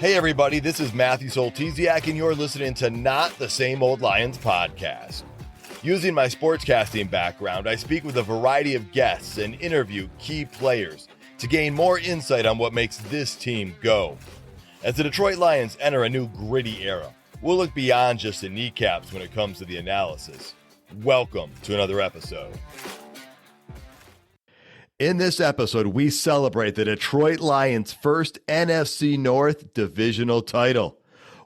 Hey everybody, this is Matthew Soltesiak and you're listening to Not the Same Old Lions podcast. Using my sportscasting background, I speak with a variety of guests and interview key players to gain more insight on what makes this team go. As the Detroit Lions enter a new gritty era, we'll look beyond just the kneecaps when it comes to the analysis. Welcome to another episode. In this episode, we celebrate the Detroit Lions' first NFC North divisional title.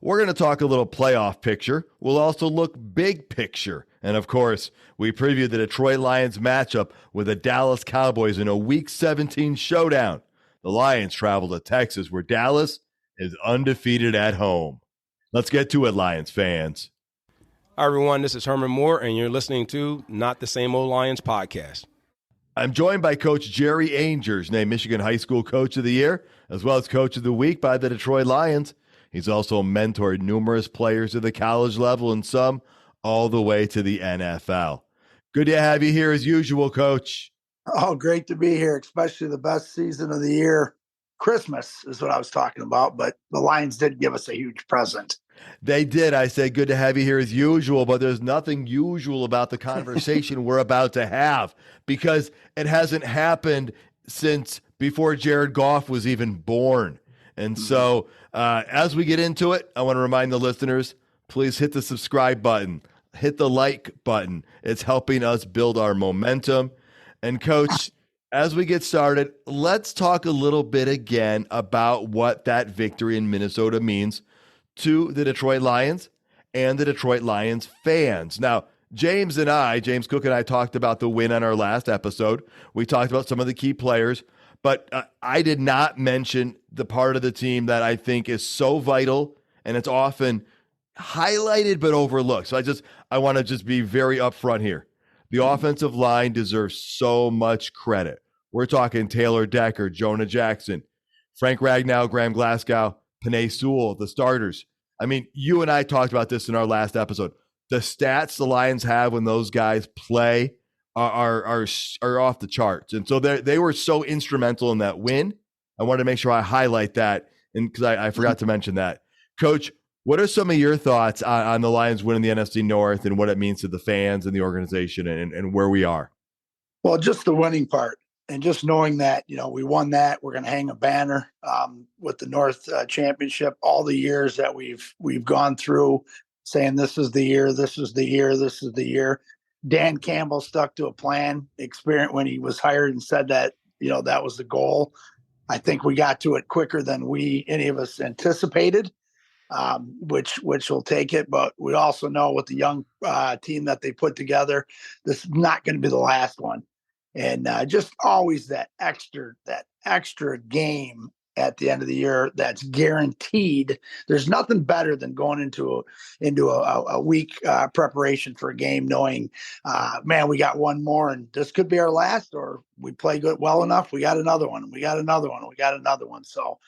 We're going to talk a little playoff picture. We'll also look big picture. And of course, we preview the Detroit Lions matchup with the Dallas Cowboys in a Week 17 showdown. The Lions travel to Texas, where Dallas is undefeated at home. Let's get to it, Lions fans. Hi, everyone. This is Herman Moore, and you're listening to Not the Same Old Lions podcast. I'm joined by Coach Jerry Angers, named Michigan High School Coach of the Year, as well as Coach of the Week by the Detroit Lions. He's also mentored numerous players at the college level and some all the way to the NFL. Good to have you here as usual, Coach. Oh, great to be here, especially the best season of the year. Christmas is what I was talking about, but the Lions did give us a huge present. They did. I said, good to have you here as usual, but there's nothing usual about the conversation we're about to have because it hasn't happened since before Jared Goff was even born. And so as we get into it, I want to remind the listeners, please hit the subscribe button, hit the like button. It's helping us build our momentum. And Coach, as we get started, let's talk a little bit again about what that victory in Minnesota means to the Detroit Lions and the Detroit Lions fans. Now, James Cook and I talked about the win on our last episode. We talked about some of the key players, but I did not mention the part of the team that I think is so vital and it's often highlighted but overlooked. So I want to just be very upfront here. The offensive line deserves so much credit. We're talking Taylor Decker, Jonah Jackson, Frank Ragnow, Graham Glasgow, Penei Sewell, the starters. I mean, you and I talked about this in our last episode. The stats the Lions have when those guys play are off the charts. And so they were so instrumental in that win. I wanted to make sure I highlight that because I forgot to mention that. Coach, what are some of your thoughts on the Lions winning the NFC North and what it means to the fans and the organization and where we are? Well, just the winning part. And just knowing that, we won that, we're going to hang a banner with the North Championship. All the years that we've gone through, saying this is the year, this is the year, this is the year. Dan Campbell stuck to a plan. Experience when he was hired and said that that was the goal. I think we got to it quicker than any of us anticipated, which will take it. But we also know with the young team that they put together, this is not going to be the last one. And just always that extra game at the end of the year that's guaranteed. There's nothing better than going into a week preparation for a game, knowing, man, we got one more, and this could be our last, or we play good well enough. We got another one. We got another one. We got another one. So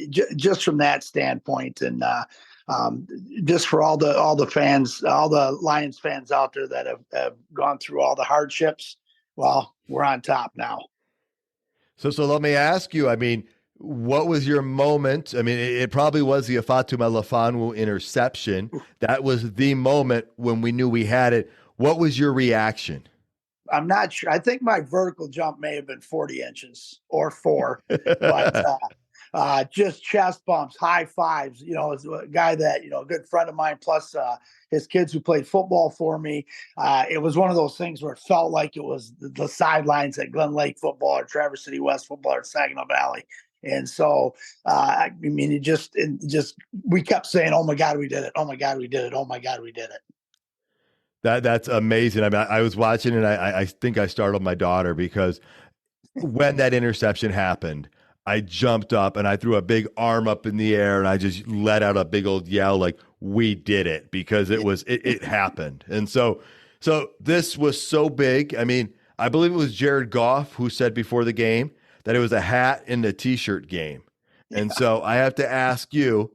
just from that standpoint, and just for all the fans, all the Lions fans out there that have gone through all the hardships. Well, we're on top now. So let me ask you, what was your moment? It probably was the Fatuma Lafonwu interception. That was the moment when we knew we had it. What was your reaction? I'm not sure. I think my vertical jump may have been 40 inches or 4, but just chest bumps, high fives, as a guy that, a good friend of mine, plus his kids who played football for me. It was one of those things where it felt like it was the sidelines at Glen Lake football or Traverse City West football or Saginaw Valley. And so, it just we kept saying, oh my God, we did it. Oh my God, we did it. Oh my God, we did it. That's amazing. I was watching and I think I startled my daughter because when that interception happened, I jumped up and I threw a big arm up in the air and I just let out a big old yell like, we did it, because it happened. And so this was so big. I believe it was Jared Goff who said before the game that it was a hat and a t-shirt game. And so I have to ask you,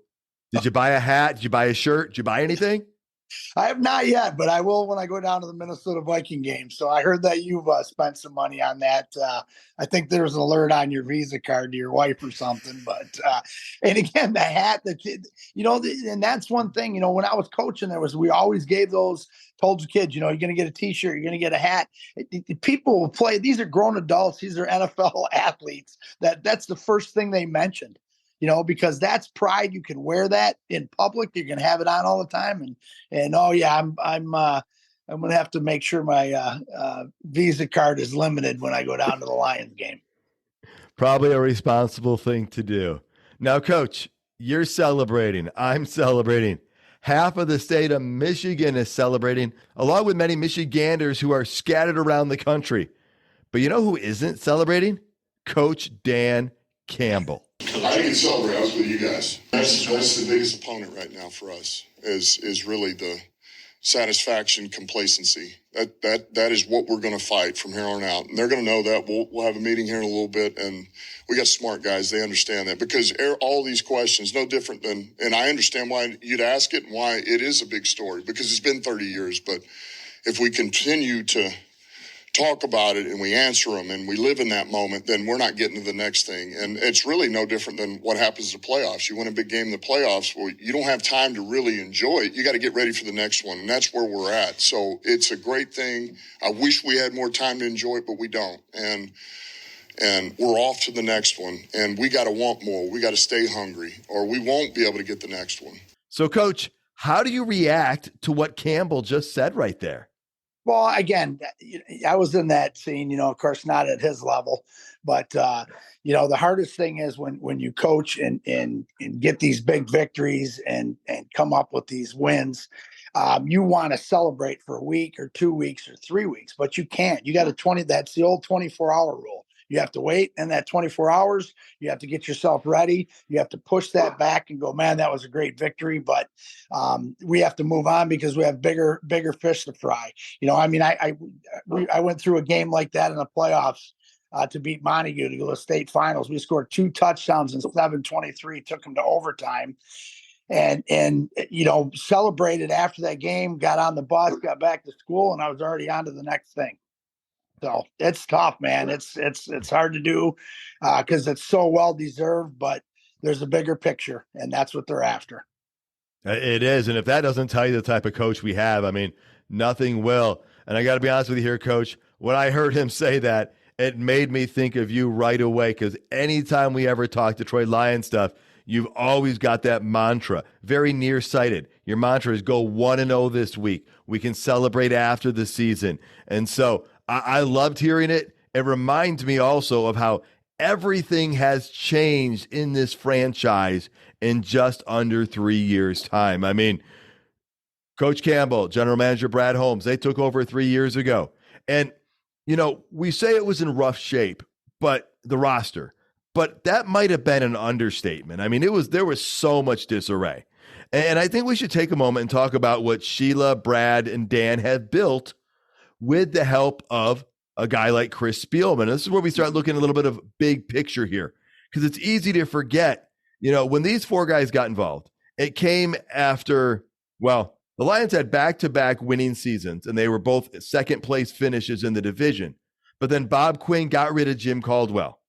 did you buy a hat? Did you buy a shirt? Did you buy anything? I have not yet, but I will when I go down to the Minnesota Viking game. So I heard that you've spent some money on that. I think there's an alert on your Visa card to your wife or something. But and again, the hat that and that's one thing. When I was coaching, we always gave those. Told the kids, you're going to get a T-shirt, you're going to get a hat. People will play. These are grown adults. These are NFL athletes. That's the first thing they mentioned. Because that's pride. You can wear that in public. You can have it on all the time. And oh yeah, I'm going to have to make sure my Visa card is limited when I go down to the Lions game. Probably a responsible thing to do. Now, Coach, you're celebrating. I'm celebrating. Half of the state of Michigan is celebrating, along with many Michiganders who are scattered around the country. But you know who isn't celebrating? Coach Dan Campbell. I can celebrate us with you guys. That's the biggest opponent right now for us is really the satisfaction, complacency. That is what we're going to fight from here on out. And they're going to know that. We'll have a meeting here in a little bit, and we got smart guys. They understand that because all these questions, no different than, and I understand why you'd ask it and why it is a big story because it's been 30 years. But if we continue to talk about it and we answer them and we live in that moment, then we're not getting to the next thing. And it's really no different than what happens in the playoffs. You win a big game in the playoffs, well, you don't have time to really enjoy it. You got to get ready for the next one. And that's where we're at. So it's a great thing. I wish we had more time to enjoy it, but we don't. And we're off to the next one. And we got to want more. We got to stay hungry or we won't be able to get the next one. So, Coach, how do you react to what Campbell just said right there? Well, again, I was in that scene, of course, not at his level, but, the hardest thing is when you coach and get these big victories and come up with these wins, you want to celebrate for a week or 2 weeks or 3 weeks, but you can't. You got that's the old 24-hour rule. You have to wait in that 24 hours. You have to get yourself ready. You have to push that back and go, man, that was a great victory. But we have to move on because we have bigger fish to fry. I went through a game like that in the playoffs to beat Montague to go to the state finals. We scored 2 touchdowns in 7-23, took them to overtime. And celebrated after that game, got on the bus, got back to school, and I was already on to the next thing. So it's tough, man. It's hard to do because it's so well deserved, but there's a bigger picture, and that's what they're after. It is, and if that doesn't tell you the type of coach we have, I mean, nothing will. And I got to be honest with you here, Coach. When I heard him say that, it made me think of you right away because anytime we ever talk Detroit Lions stuff, you've always got that mantra, very nearsighted. Your mantra is go 1-0 this week. We can celebrate after the season. And so I loved hearing it. It reminds me also of how everything has changed in this franchise in just under 3 years' time. I mean, Coach Campbell, General Manager Brad Holmes, they took over 3 years ago. And, we say it was in rough shape, but the roster, but that might have been an understatement. I mean, there was so much disarray. And I think we should take a moment and talk about what Sheila, Brad, and Dan have built with the help of a guy like Chris Spielman. This is where we start looking at a little bit of big picture here, because it's easy to forget, when these 4 guys got involved, it came after, the Lions had back-to-back winning seasons, and they were both second-place finishes in the division. But then Bob Quinn got rid of Jim Caldwell.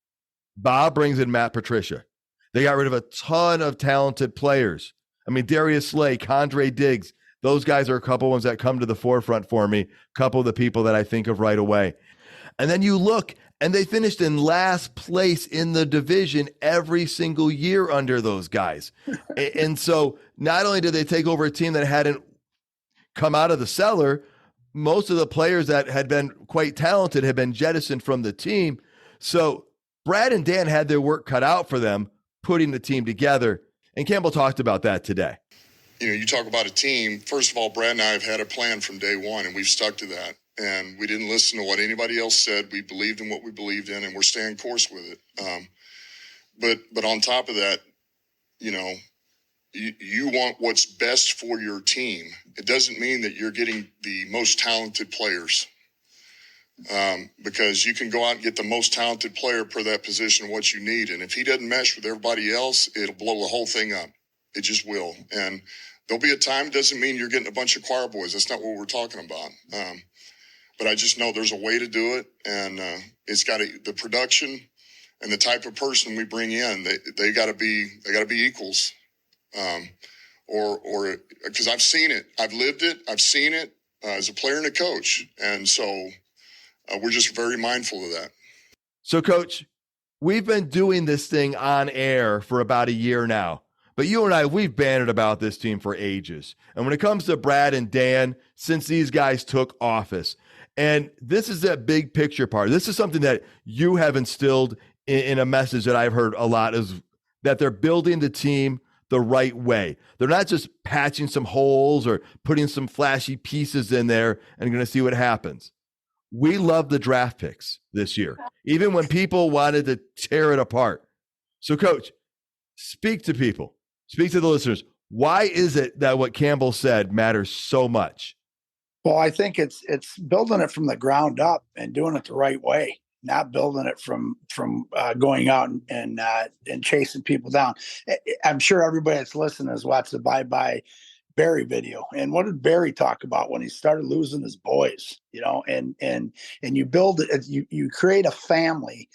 Bob brings in Matt Patricia. They got rid of a ton of talented players. I mean, Darius Slay, Condre Diggs, those guys are a couple ones that come to the forefront for me, a couple of the people that I think of right away. And then you look, and they finished in last place in the division every single year under those guys. And so not only did they take over a team that hadn't come out of the cellar, most of the players that had been quite talented had been jettisoned from the team. So Brad and Dan had their work cut out for them putting the team together. And Campbell talked about that today. You talk about a team. First of all, Brad and I have had a plan from day one, and we've stuck to that. And we didn't listen to what anybody else said. We believed in what we believed in, and we're staying course with it. But on top of that, you want what's best for your team. It doesn't mean that you're getting the most talented players, because you can go out and get the most talented player per that position, what you need. And if he doesn't mesh with everybody else, it'll blow the whole thing up. It just will. And there'll be a time. Doesn't mean you're getting a bunch of choir boys. That's not what we're talking about. But I just know there's a way to do it, and it's got the production and the type of person we bring in. They got to be equals, or because I've seen it, I've lived it, I've seen it as a player and a coach, and so we're just very mindful of that. So, Coach, we've been doing this thing on air for about a year now, but you and I, we've bantered about this team for ages. And when it comes to Brad and Dan, since these guys took office, and this is that big picture part. This is something that you have instilled in a message that I've heard a lot, is that they're building the team the right way. They're not just patching some holes or putting some flashy pieces in there and going to see what happens. We love the draft picks this year, even when people wanted to tear it apart. So, Coach, speak to people, speak to the listeners. Why is it that what Campbell said matters so much? Well, I think it's building it from the ground up and doing it the right way, not building it from going out and chasing people down. I'm sure everybody that's listening has watched the Bye Bye Barry video. And what did Barry talk about when he started losing his boys? You know, and you build it, you create a family.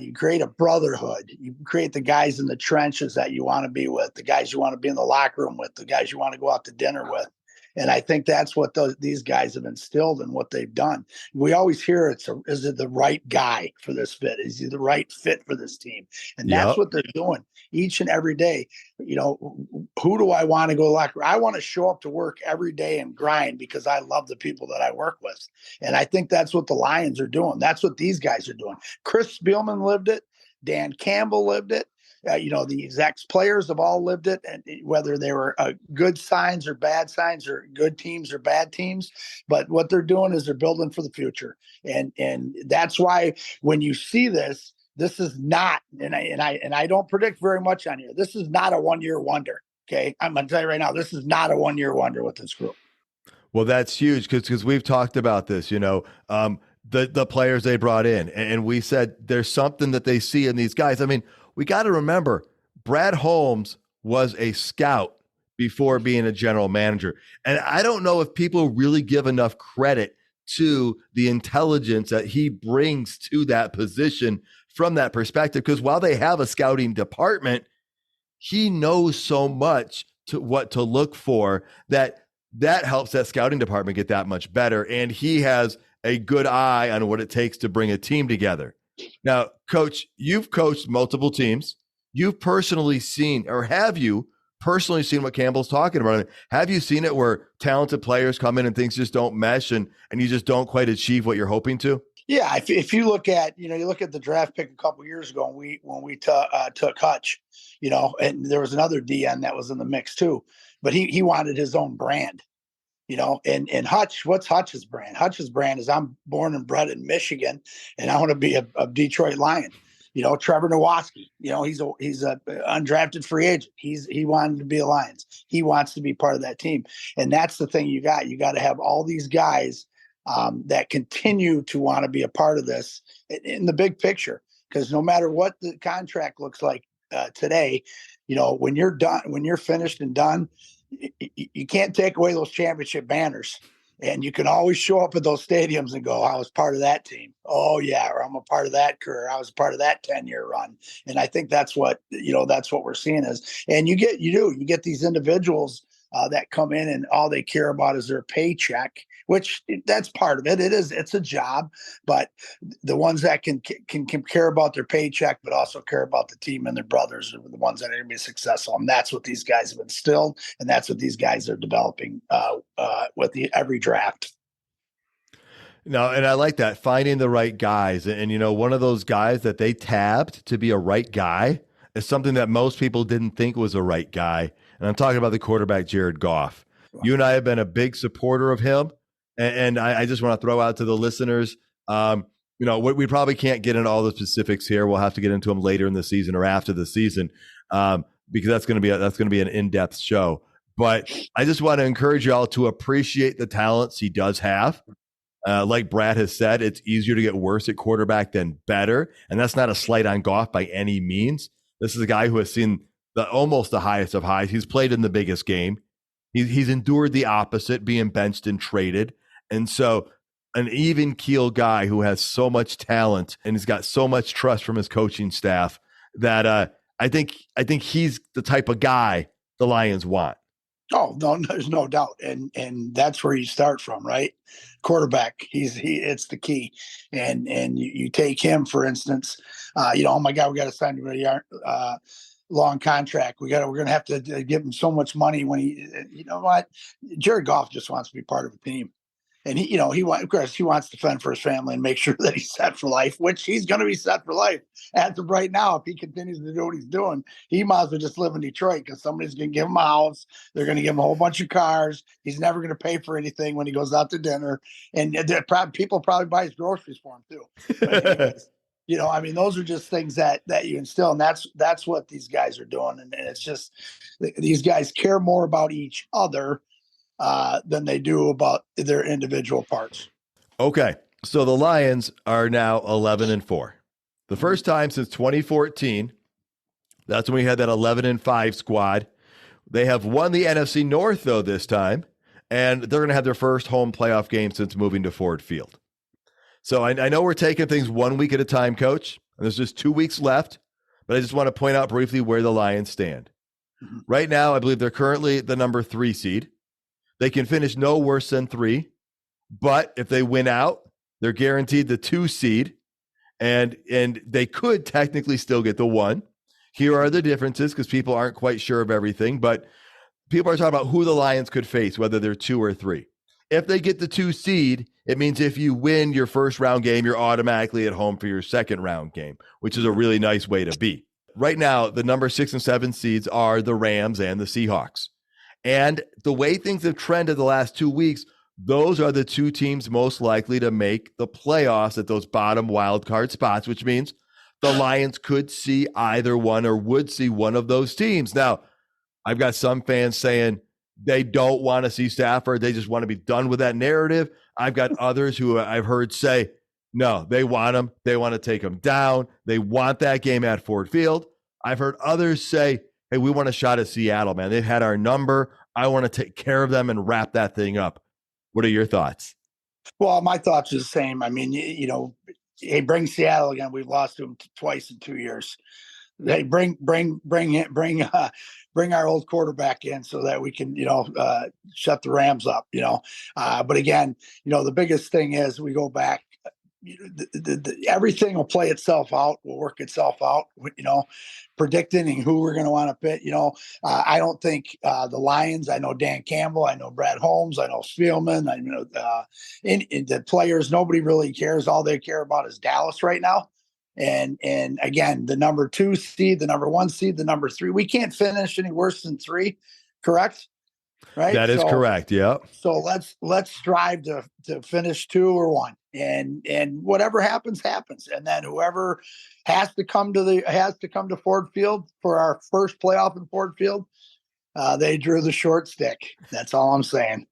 You create a brotherhood. You create the guys in the trenches that you want to be with, the guys you want to be in the locker room with, the guys you want to go out to dinner with. And I think that's what these guys have instilled in what they've done. We always hear is it the right guy for this fit? Is he the right fit for this team? And that's what they're doing each and every day. You know, who do I want to go to the locker room? I want to show up to work every day and grind because I love the people that I work with. And I think that's what the Lions are doing. That's what these guys are doing. Chris Spielman lived it. Dan Campbell lived it. These ex-players have all lived it, and whether they were good signs or bad signs, or good teams or bad teams. But what they're doing is they're building for the future, and that's why when you see this is not, and I don't predict very much on here. This is not a one-year wonder. Okay, I'm going to tell you right now, this is not a one-year wonder with this group. Well, that's huge because we've talked about this. The players they brought in, and we said there's something that they see in these guys. I mean, we got to remember, Brad Holmes was a scout before being a general manager. And I don't know if people really give enough credit to the intelligence that he brings to that position from that perspective. Because while they have a scouting department, he knows so much to what to look for that helps that scouting department get that much better. And he has a good eye on what it takes to bring a team together. Now, Coach, you've coached multiple teams. You've personally seen, or have you personally seen what Campbell's talking about? Have you seen it where talented players come in and things just don't mesh and you just don't quite achieve what you're hoping to? Yeah, if you look at, you look at the draft pick a couple years ago, when we took Hutch, and there was another DN that was in the mix too, but he wanted his own brand. And Hutch, what's Hutch's brand? Hutch's brand is, I'm born and bred in Michigan, and I want to be a Detroit Lion. Trevor Nowatzki, he's a undrafted free agent. He wanted to be a Lions. He wants to be part of that team. And that's the thing you got to have all these guys that continue to want to be a part of this in the big picture. Because no matter what the contract looks like today, when you're done, when you're finished and done, you can't take away those championship banners, and you can always show up at those stadiums and go, I was part of that team. Oh yeah. Or I'm a part of that career. I was part of that 10-year run. And I think that's what we're seeing is, and you get these individuals that come in and all they care about is their paycheck, which that's part of it. It's a job, but the ones that can care about their paycheck, but also care about the team and their brothers are the ones that are going to be successful. And that's what these guys have instilled. And that's what these guys are developing with every draft. No, and I like that, finding the right guys. And, one of those guys that they tabbed to be a right guy is something that most people didn't think was a right guy. And I'm talking about the quarterback, Jared Goff. You and I have been a big supporter of him. And I just want to throw out to the listeners, we probably can't get into all the specifics here. We'll have to get into them later in the season or after the season because that's going to be an in-depth show. But I just want to encourage you all to appreciate the talents he does have. Like Brad has said, it's easier to get worse at quarterback than better. And that's not a slight on Goff by any means. This is a guy who has seen almost the highest of highs. He's played in the biggest game. He's endured the opposite, being benched and traded. And so an even keel guy who has so much talent and has got so much trust from his coaching staff that I think he's the type of guy the Lions want. Oh, no, there's no doubt. And that's where you start from, right? Quarterback. It's the key. And you take him, for instance, oh my God, we got to sign him to a long contract. We're going to have to give him so much money when you know what? Jared Goff just wants to be part of a team. And he wants to fend for his family and make sure that he's set for life, which he's going to be set for life as of right now. If he continues to do what he's doing, he might as well just live in Detroit because somebody's going to give him a house. They're going to give him a whole bunch of cars. He's never going to pay for anything when he goes out to dinner. And people probably buy his groceries for him too. But anyways, those are just things that you instill. And that's what these guys are doing. And it's just, these guys care more about each other than they do about their individual parts. Okay, so the Lions are now 11-4. The first time since 2014. That's when we had that 11-5 squad. They have won the NFC North though this time, and they're going to have their first home playoff game since moving to Ford Field. So I know we're taking things 1 week at a time, Coach. And there's just 2 weeks left, but I just want to point out briefly where the Lions stand. Mm-hmm. Right now, I believe they're currently the number 3 seed. They can finish no worse than 3, but if they win out, they're guaranteed the 2 seed, and they could technically still get the 1. Here are the differences because people aren't quite sure of everything, but people are talking about who the Lions could face, whether they're 2 or 3. If they get the 2 seed, it means if you win your first round game, you're automatically at home for your second round game, which is a really nice way to be. Right now, the number 6 and 7 seeds are the Rams and the Seahawks. And the way things have trended the last 2 weeks, those are the 2 teams most likely to make the playoffs at those bottom wild card spots, which means the Lions could see either one or would see one of those teams. Now, I've got some fans saying they don't want to see Stafford. They just want to be done with that narrative. I've got others who I've heard say, no, they want him. They want to take him down. They want that game at Ford Field. I've heard others say, hey, we want a shot at Seattle, man. They've had our number. I want to take care of them and wrap that thing up. What are your thoughts? Well, my thoughts are the same. I mean, hey, bring Seattle again. We've lost to them twice in 2 years. They bring our old quarterback in so that we can, shut the Rams up, But again, the biggest thing is we go back. Everything will play itself out, will work itself out, predicting who we're going to want to pit. I don't think the Lions, I know Dan Campbell, I know Brad Holmes, I know Spielman, I know in the players, nobody really cares. All they care about is Dallas right now. And again, the number 2 seed, the number 1 seed, the number 3, we can't finish any worse than 3, correct? Right. That is correct. Yeah. So let's strive to finish 2 or 1, and whatever happens. And then whoever has to come to Ford Field for our first playoff in Ford Field, they drew the short stick. That's all I'm saying.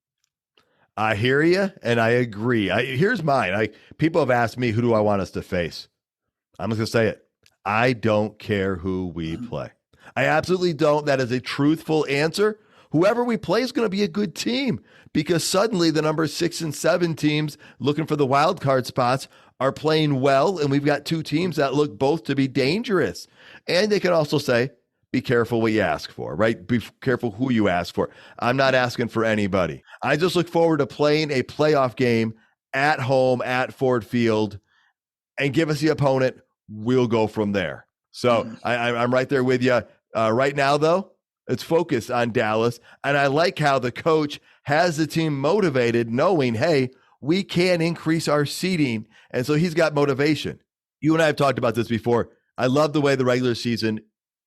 I hear you, and I agree. Here's mine. People have asked me, who do I want us to face? I'm just going to say it. I don't care who we play. I absolutely don't. That is a truthful answer. Whoever we play is going to be a good team because suddenly the number 6 and 7 teams looking for the wild card spots are playing well, and we've got 2 teams that look both to be dangerous. And they can also say, be careful what you ask for, right? Be careful who you ask for. I'm not asking for anybody. I just look forward to playing a playoff game at home at Ford Field and give us the opponent. We'll go from there. So I'm right there with you. Right now, though, it's focused on Dallas. And I like how the coach has the team motivated, knowing, hey, we can increase our seeding. And so he's got motivation. You and I have talked about this before. I love the way the regular season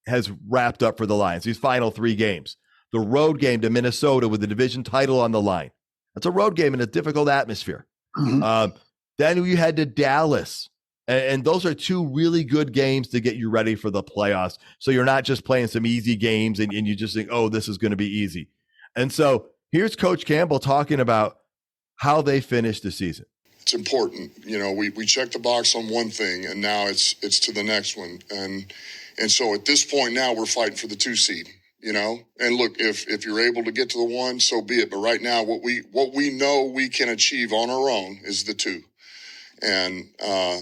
has wrapped up for the Lions, these final 3 games. The road game to Minnesota with the division title on the line. That's a road game in a difficult atmosphere. Mm-hmm. Then you head to Dallas. And those are 2 really good games to get you ready for the playoffs. So you're not just playing some easy games and you just think, oh, this is going to be easy. And so here's Coach Campbell talking about how they finished the season. It's important. We checked the box on one thing, and now it's to the next one. And so at this point now we're fighting for the 2 seed. And look, if you're able to get to the 1, so be it. But right now, what we know we can achieve on our own is the 2. And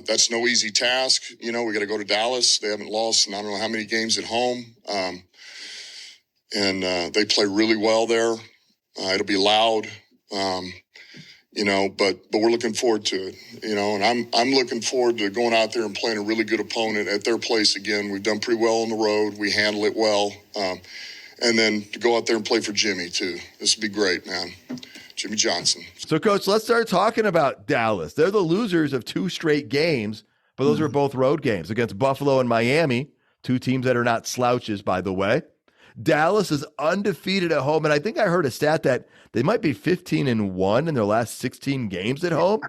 that's no easy task. We got to go to Dallas. They haven't lost in I don't know how many games at home. And they play really well there. It'll be loud, but we're looking forward to it, and I'm looking forward to going out there and playing a really good opponent at their place again. We've done pretty well on the road. We handle it well. And then to go out there and play for Jimmy too. This would be great, man. Jimmy Johnson. So, Coach, let's start talking about Dallas. They're the losers of 2 straight games, but those are both road games against Buffalo and Miami, 2 teams that are not slouches, by the way. Dallas is undefeated at home, and I think I heard a stat that they might be 15-1 in their last 16 games at home,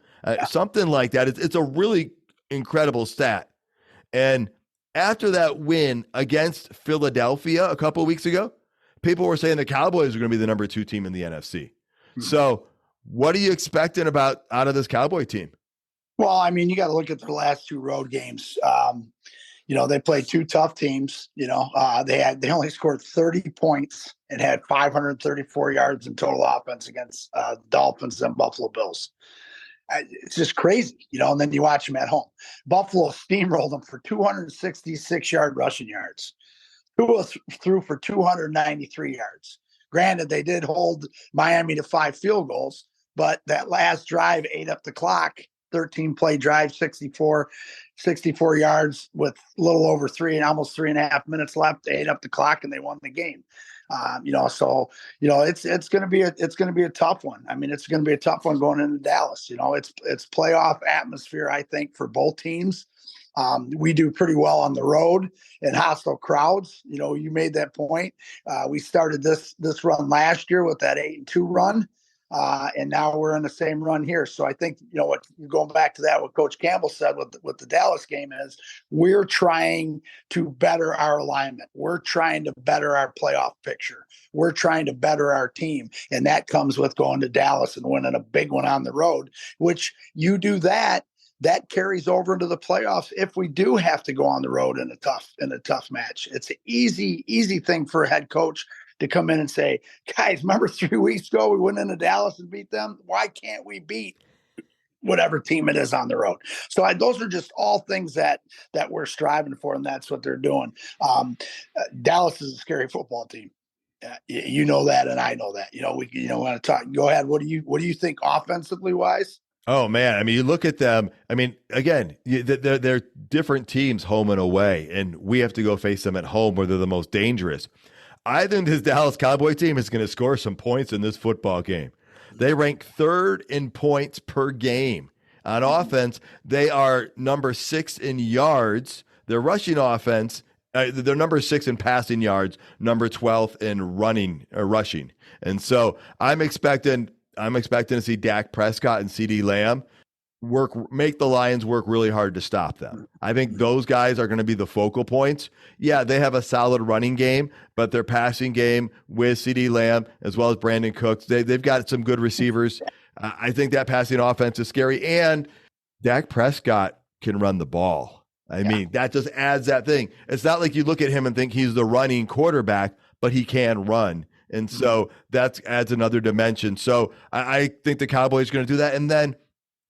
something like that. It's a really incredible stat. And after that win against Philadelphia a couple of weeks ago, people were saying the Cowboys are going to be the number 2 team in the NFC. So what are you expecting out of this Cowboy team? Well, I mean, you got to look at their last 2 road games. They played 2 tough teams. They only scored 30 points and had 534 yards in total offense against Dolphins and Buffalo Bills. It's just crazy, and then you watch them at home. Buffalo steamrolled them for 266-yard rushing yards. Tua threw for 293 yards. Granted, they did hold Miami to 5 field goals, but that last drive ate up the clock. 13-play drive, 64 yards with a little over almost 3.5 minutes left. They ate up the clock and they won the game. It's going to be a tough one. I mean, it's going to be a tough one going into Dallas. It's playoff atmosphere, I think, for both teams. We do pretty well on the road in hostile crowds. You made that point. We started this run last year with that 8-2 run. And now we're in the same run here. So I think, what going back to that, what Coach Campbell said with the Dallas game is we're trying to better our alignment. We're trying to better our playoff picture. We're trying to better our team. And that comes with going to Dallas and winning a big one on the road, which you do that carries over into the playoffs if we do have to go on the road in a tough match. It's an easy thing for a head coach to come in and say, guys, remember 3 weeks ago we went into Dallas and beat them? Why can't we beat whatever team it is on the road? So those are just all things that we're striving for, and that's what they're doing. Dallas is a scary football team. You know that, and I know that. We want to talk. Go ahead. What do you think offensively wise? Oh, man. I mean, you look at them. I mean, again, they're different teams home and away, and we have to go face them at home where they're the most dangerous. I think this Dallas Cowboy team is going to score some points in this football game. They rank 3rd in points per game. On offense, they are number 6 in yards. Their rushing offense, they're number 6 in passing yards, number 12th in rushing. And so I'm expecting to see Dak Prescott and CeeDee Lamb make the Lions work really hard to stop them. I think those guys are going to be the focal points. Yeah, they have a solid running game, but their passing game with CeeDee Lamb as well as Brandon Cooks, they've got some good receivers. I think that passing offense is scary, and Dak Prescott can run the ball. I mean, that just adds that thing. It's not like you look at him and think he's the running quarterback, but he can run. And so that adds another dimension. So I think the Cowboys are going to do that. And then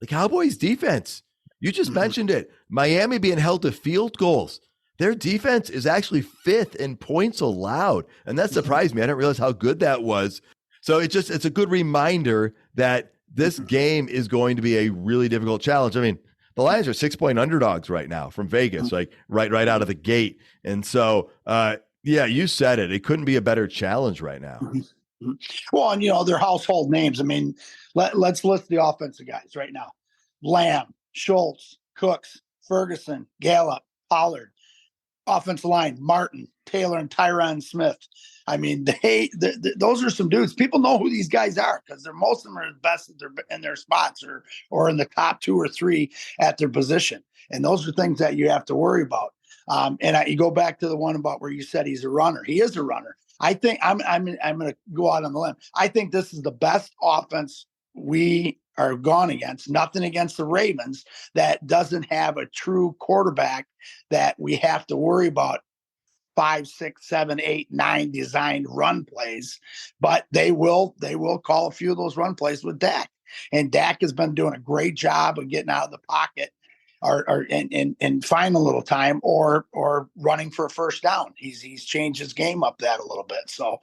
the Cowboys defense, you just mentioned it. Miami being held to field goals. Their defense is actually 5th in points allowed. And that surprised me. I didn't realize how good that was. So it's a good reminder that this game is going to be a really difficult challenge. I mean, the Lions are 6-point underdogs right now from Vegas, like right out of the gate. And so, yeah, you said it. It couldn't be a better challenge right now. Well, and they're household names. I mean, let's list the offensive guys right now: Lamb, Schultz, Cooks, Ferguson, Gallup, Pollard. Offensive line: Martin, Taylor, and Tyron Smith. I mean, those are some dudes. People know who these guys are because most of them are the best in their spots or in the top 2 or 3 at their position. And those are things that you have to worry about. You go back to the one about where you said he's a runner. He is a runner. I think I'm going to go out on the limb. I think this is the best offense we are gone against. Nothing against the Ravens that doesn't have a true quarterback that we have to worry about 5, 6, 7, 8, 9 designed run plays, but they will call a few of those run plays with Dak. And Dak has been doing a great job of getting out of the pocket and find a little time or running for a first down. He's changed his game up that a little bit. So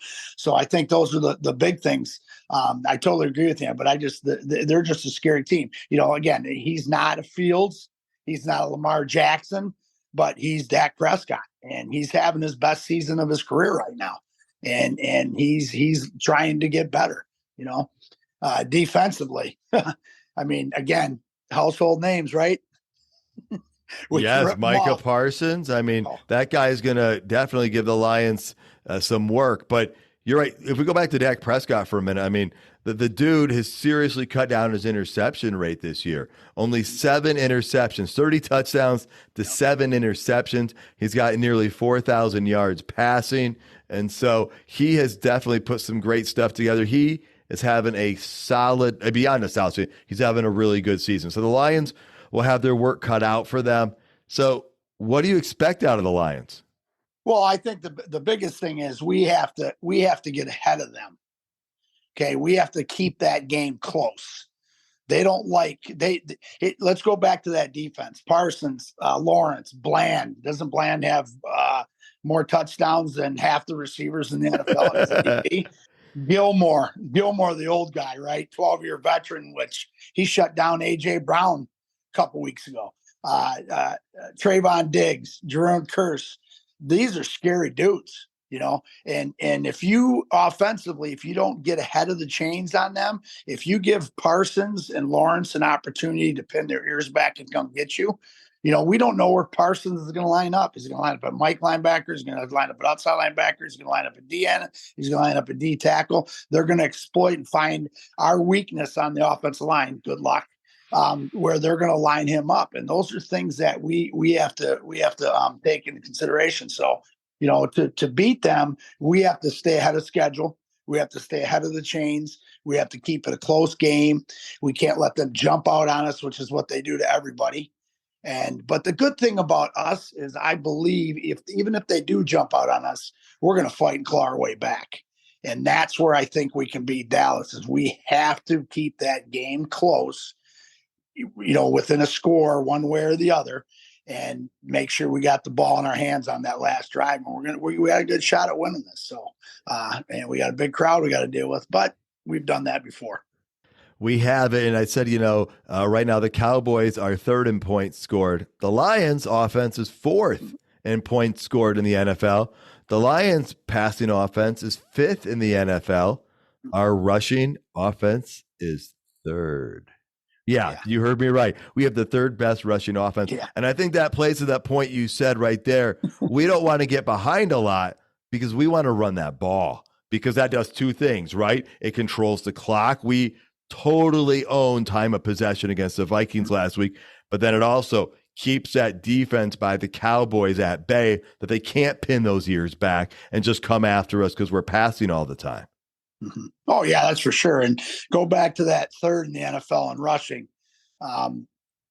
I think those are the big things. I totally agree with him, but they're just a scary team. Again, he's not a Fields, he's not a Lamar Jackson, but he's Dak Prescott, and he's having his best season of his career right now. And he's trying to get better, defensively. I mean, again, household names, right? Yes, Micah Parsons. I mean, that guy is going to definitely give the Lions some work. But you're right. If we go back to Dak Prescott for a minute, I mean, the dude has seriously cut down his interception rate this year. Only 7 interceptions, 30 touchdowns to 7 interceptions. He's got nearly 4,000 yards passing. And so he has definitely put some great stuff together. He is having a solid, beyond a solid season, he's having a really good season. So the Lions will have their work cut out for them. So what do you expect out of the Lions? Well, I think the biggest thing is we have to get ahead of them. Okay, we have to keep that game close. They don't let's go back to that defense. Parsons, Lawrence, Bland. Doesn't Bland have more touchdowns than half the receivers in the NFL? Gilmore, the old guy, right? 12-year veteran, which he shut down A.J. Brown a couple weeks ago. Trayvon Diggs, Jerome Kearse. These are scary dudes, and if you offensively, if you don't get ahead of the chains on them, if you give Parsons and Lawrence an opportunity to pin their ears back and come get you, we don't know where Parsons is going to line up. He's going to line up at Mike linebacker. He's going to line up at outside linebacker. He's going to line up at DN. He's going to line up at D tackle. They're going to exploit and find our weakness on the offensive line. Good luck. Where they're going to line him up, and those are things that we have to take into consideration. So, to beat them, we have to stay ahead of schedule. We have to stay ahead of the chains. We have to keep it a close game. We can't let them jump out on us, which is what they do to everybody. But the good thing about us is, I believe even if they do jump out on us, we're going to fight and claw our way back. And that's where I think we can beat Dallas. Is we have to keep that game close, within a score one way or the other, and make sure we got the ball in our hands on that last drive. And we got a good shot at winning this. So, and we got a big crowd we got to deal with, but we've done that before. We have it. And I said, right now the Cowboys are 3rd in points scored. The Lions offense is 4th in points scored in the NFL. The Lions passing offense is 5th in the NFL. Our rushing offense is 3rd. Yeah, you heard me right. We have the 3rd best rushing offense. Yeah. And I think that plays to that point you said right there. We don't want to get behind a lot because we want to run that ball, because that does 2 things, right? It controls the clock. We totally own time of possession against the Vikings last week, but then it also keeps that defense by the Cowboys at bay, that they can't pin those ears back and just come after us because we're passing all the time. Mm-hmm. Oh, yeah, that's for sure. And go back to that 3rd in the NFL in rushing.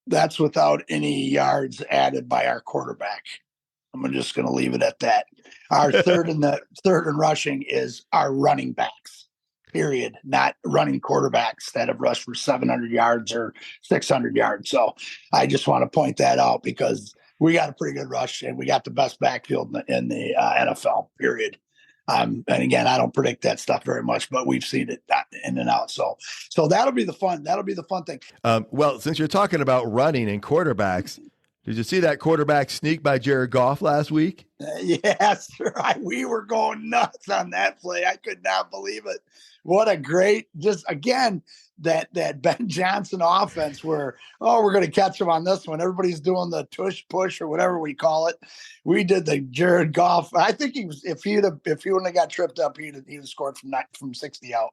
That's without any yards added by our quarterback. I'm just going to leave it at that. Our third in rushing is our running backs, period, not running quarterbacks that have rushed for 700 yards or 600 yards. So I just want to point that out, because we got a pretty good rush and we got the best backfield in the NFL, period. And again, I don't predict that stuff very much, but we've seen it in and out. So that'll be the fun. That'll be the fun thing. Well, since you're talking about running and quarterbacks, did you see that quarterback sneak by Jared Goff last week? Yes, right. We were going nuts on that play. I could not believe it. What a great, just again, that Ben Johnson offense where, we're going to catch him on this one. Everybody's doing the tush push or whatever we call it. We did the Jared Goff. I think if he wouldn't have got tripped up, he'd have scored from 60 out.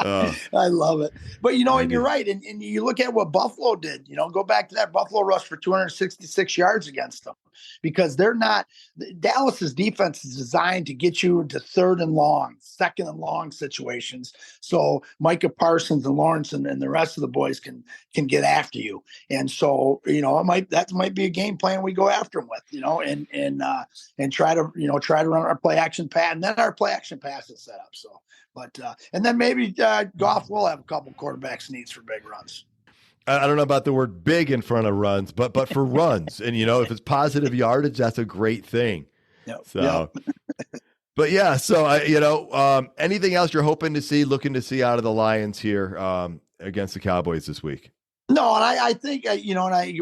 I love it. But, I and you're do. right. And you look at what Buffalo did, go back to that Buffalo rush for 266 yards against them, because they're not – Dallas's defense is designed to get you into third and long, second and long situations. So Micah Parsons and Lawrence and the rest of the boys can get after you. And so, that might be a game plan we go after them with, and try to run our play action pass, and then our play action pass is set up. So, but and then maybe Goff will have a couple quarterback sneaks for big runs. I don't know about the word big in front of runs, but for runs, and if it's positive yardage, that's a great thing. Yep. So, but yeah, so anything else you're looking to see out of the Lions here against the Cowboys this week? No, and I think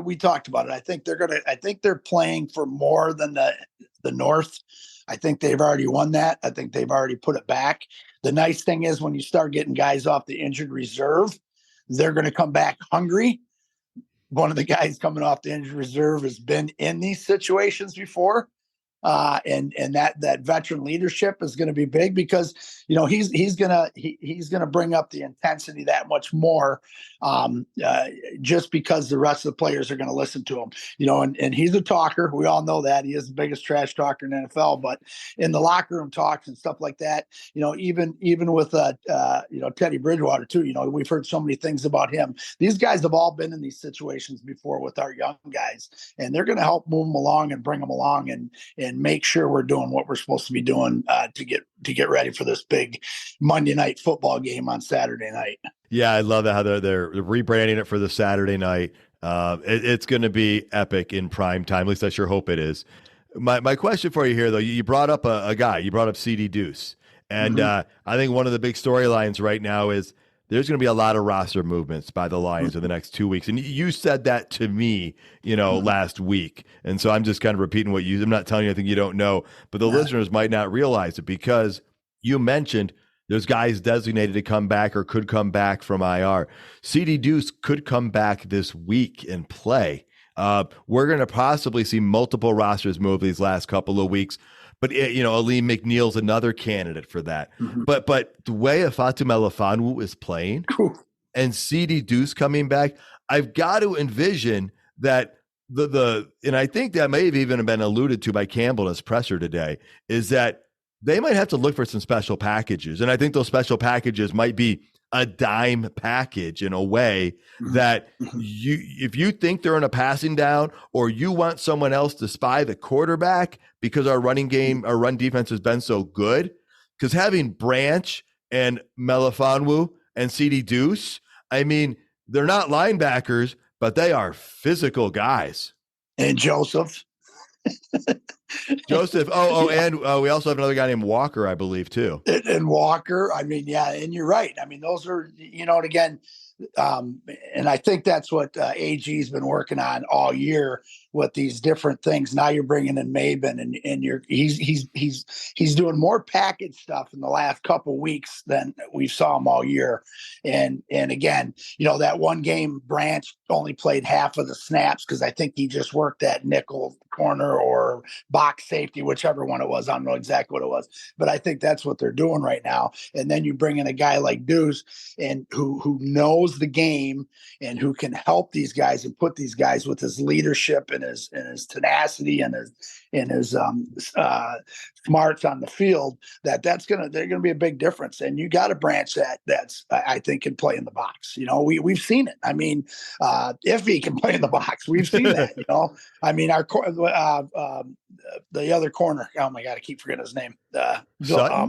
we talked about it. I think they're playing for more than the North. I think they've already won that. I think they've already put it back. The nice thing is when you start getting guys off the injured reserve, they're going to come back hungry. One of the guys coming off the injured reserve has been in these situations before. And that veteran leadership is going to be big, because he's gonna bring up the intensity that much more, just because the rest of the players are going to listen to him. And he's a talker. We all know that he is the biggest trash talker in the NFL. But in the locker room talks and stuff like that, even with Teddy Bridgewater too. We've heard so many things about him. These guys have all been in these situations before with our young guys, and they're going to help move them along and bring them along and make sure we're doing what we're supposed to be doing to get ready for this big Monday night football game on Saturday night. Yeah, I love that how they're rebranding it for the Saturday night. It's going to be epic in prime time. At least I sure hope it is. My question for you here, though, you brought up a guy. You brought up CD Deuce. And I think one of the big storylines right now is there's going to be a lot of roster movements by the Lions in the next 2 weeks. And you said that to me, last week. And so I'm just kind of repeating I'm not telling you anything you don't know, but the listeners might not realize it, because you mentioned there's guys designated to come back or could come back from IR. CD Deuce could come back this week and play. We're going to possibly see multiple rosters move these last couple of weeks. But, Aleem McNeil's another candidate for that. Mm-hmm. But the way Ifeatu Melifonwu is playing and CD Deuce coming back, I've got to envision that and I think that may have even been alluded to by Campbell in his presser today, is that they might have to look for some special packages. And I think those special packages might be a dime package in a way that if you think they're in a passing down, or you want someone else to spy the quarterback because our run defense has been so good, because having Branch and Melifonwu and CD Deuce, I mean, they're not linebackers, but they are physical guys. And Joseph. And we also have another guy named Walker, I believe, too. And Walker, I mean, yeah, and you're right. I mean, those are, and again, and I think that's what AG's been working on all year with these different things. Now you're bringing in Maben, and he's doing more package stuff in the last couple of weeks than we saw him all year. And again, that one game Branch only played half of the snaps, because I think he just worked that nickel corner or box safety, whichever one it was. I don't know exactly what it was, but I think that's what they're doing right now. And then you bring in a guy like Deuce, and who knows the game and who can help these guys and put these guys with his leadership and his tenacity and his smarts on the field, they're gonna be a big difference. And you got a Branch that's I think can play in the box. We've seen it. I mean, if he can play in the box, we've seen that. I mean, the other corner. Oh my God, I keep forgetting his name. Kindle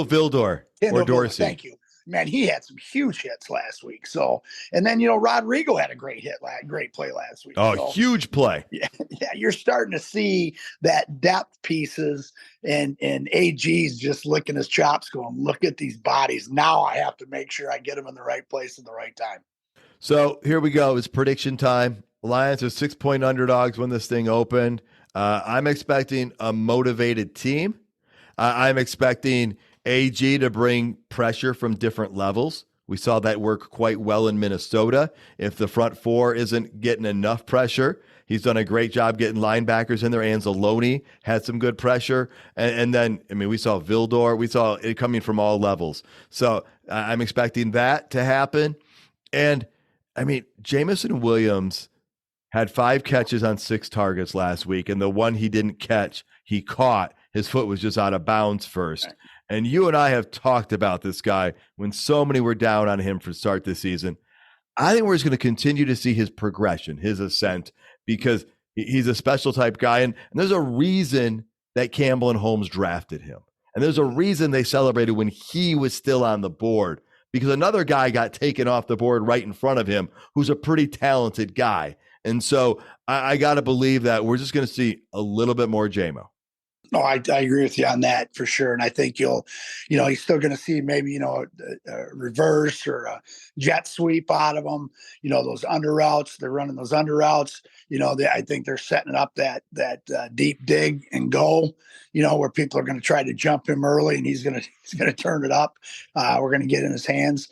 Vildor or Dorsey. Thank you. Man, he had some huge hits last week. So, and then, Rodrigo had a great play last week. Oh, so, huge play. Yeah. You're starting to see that depth pieces, and AG's just licking his chops going, look at these bodies. Now I have to make sure I get them in the right place at the right time. So here we go. It's prediction time. Lions are 6-point underdogs when this thing opened. I'm expecting a motivated team. I'm expecting AG to bring pressure from different levels, We saw that work quite well in Minnesota. If the front four isn't getting enough pressure, he's done a great job getting linebackers in there. Anzalone had some good pressure. And then, I mean, we saw Vildor. We saw it coming from all levels. So I'm expecting that to happen. And, I mean, Jamison Williams had 5 catches on 6 targets last week, and the one he didn't catch, he caught. His foot was just out of bounds first. And you and I have talked about this guy when so many were down on him for start this season. I think we're just going to continue to see his progression, his ascent, because he's a special type guy. And there's a reason that Campbell and Holmes drafted him. And there's a reason they celebrated when he was still on the board, because another guy got taken off the board right in front of him who's a pretty talented guy. And so I got to believe that we're just going to see a little bit more JMO. No, I agree with you on that for sure. And I think he's still going to see maybe, a reverse or a jet sweep out of them, those under routes. They're running those under routes. I think they're setting up that deep dig and go, where people are going to try to jump him early and he's going to turn it up. We're going to get in his hands.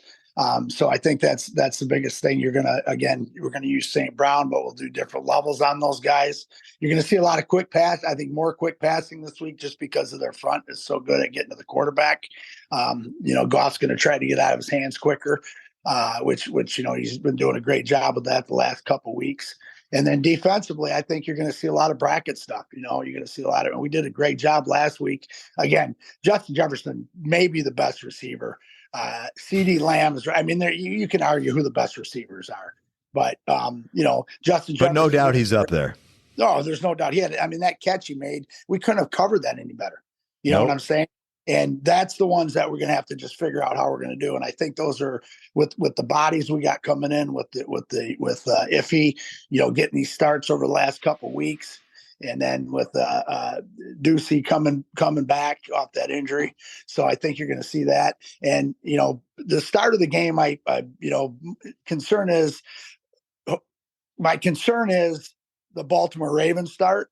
So I think that's the biggest thing. We're going to use St. Brown, but we'll do different levels on those guys. You're going to see a lot of quick pass. I think more quick passing this week just because of their front is so good at getting to the quarterback. Goff's going to try to get out of his hands quicker, which he's been doing a great job of that the last couple of weeks. And then defensively, I think you're going to see a lot of bracket stuff. You're going to see a lot of, and we did a great job last week. Again, Justin Jefferson may be the best receiver. CD Lamb is, I mean, you can argue who the best receivers are, but Justin. But no doubt he's up there. No, there's no doubt. That catch he made, we couldn't have covered that any better. You know what I'm saying? And that's the ones that we're going to have to just figure out how we're going to do. And I think those are with the bodies we got coming in with Iffy, getting these starts over the last couple of weeks. And then with Ducey coming back off that injury. So I think you're going to see that. And, the start of the game, my concern is the Baltimore Ravens start.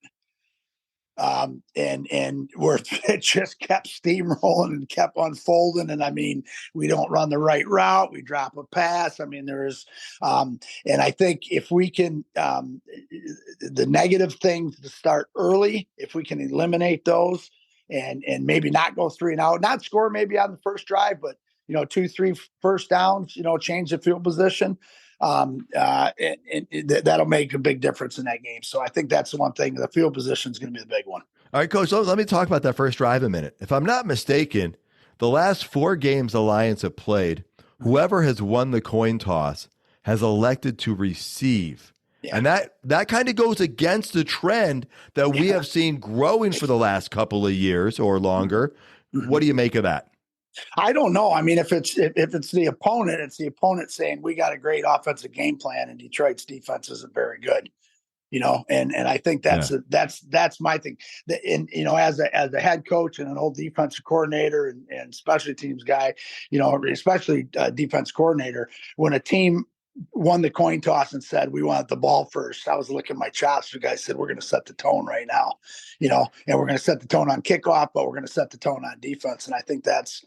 And where it just kept steamrolling and kept unfolding. And I mean, we don't run the right route. We drop a pass. I mean, and I think if we can, the negative things to start early, if we can eliminate those and maybe not go 3 and out, not score maybe on the first drive, but 2-3 first downs, change the field position. And that'll make a big difference in that game. So I think that's the one thing. The field position is going to be the big one. All right, Coach, let me talk about that first drive a minute. If I'm not mistaken, the last 4 games the Lions have played, whoever has won the coin toss has elected to receive. Yeah. And that kind of goes against the trend that we have seen growing for the last couple of years or longer. Mm-hmm. What do you make of that? I don't know. I mean, if it's the opponent, it's the opponent saying we got a great offensive game plan and Detroit's defense isn't very good, and I think that's my thing. And as a head coach and an old defensive coordinator and special teams guy, especially defense coordinator, when a team won the coin toss and said we wanted the ball first, I was licking my chops. The guy said we're going to set the tone right now, and we're going to set the tone on kickoff, but we're going to set the tone on defense. And I think that's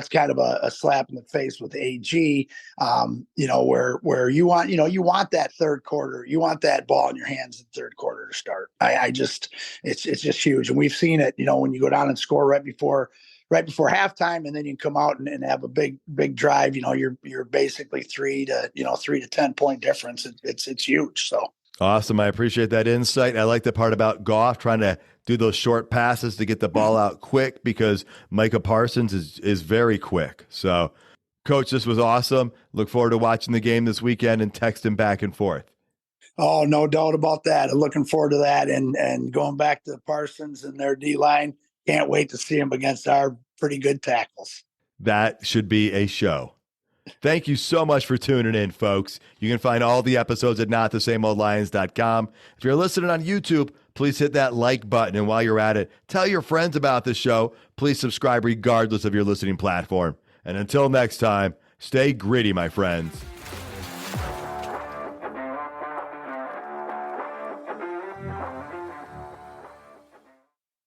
kind of a slap in the face with AG, where you want that third quarter, you want that ball in your hands in the third quarter to start. It's just huge. And we've seen it, when you go down and score right before halftime, and then you come out and have a big drive. You're basically 3 to 10 point difference. It's huge. So awesome. I appreciate that insight. I like the part about Goff trying to do those short passes to get the ball out quick, because Micah Parsons is very quick. So, Coach, this was awesome. Look forward to watching the game this weekend and texting back and forth. Oh, no doubt about that. I'm looking forward to that, and going back to Parsons and their D-line. Can't wait to see him against our pretty good tackles. That should be a show. Thank you so much for tuning in, folks. You can find all the episodes at notthesameoldlions.com. If you're listening on YouTube, please hit that like button. And while you're at it, tell your friends about the show. Please subscribe regardless of your listening platform. And until next time, stay gritty, my friends.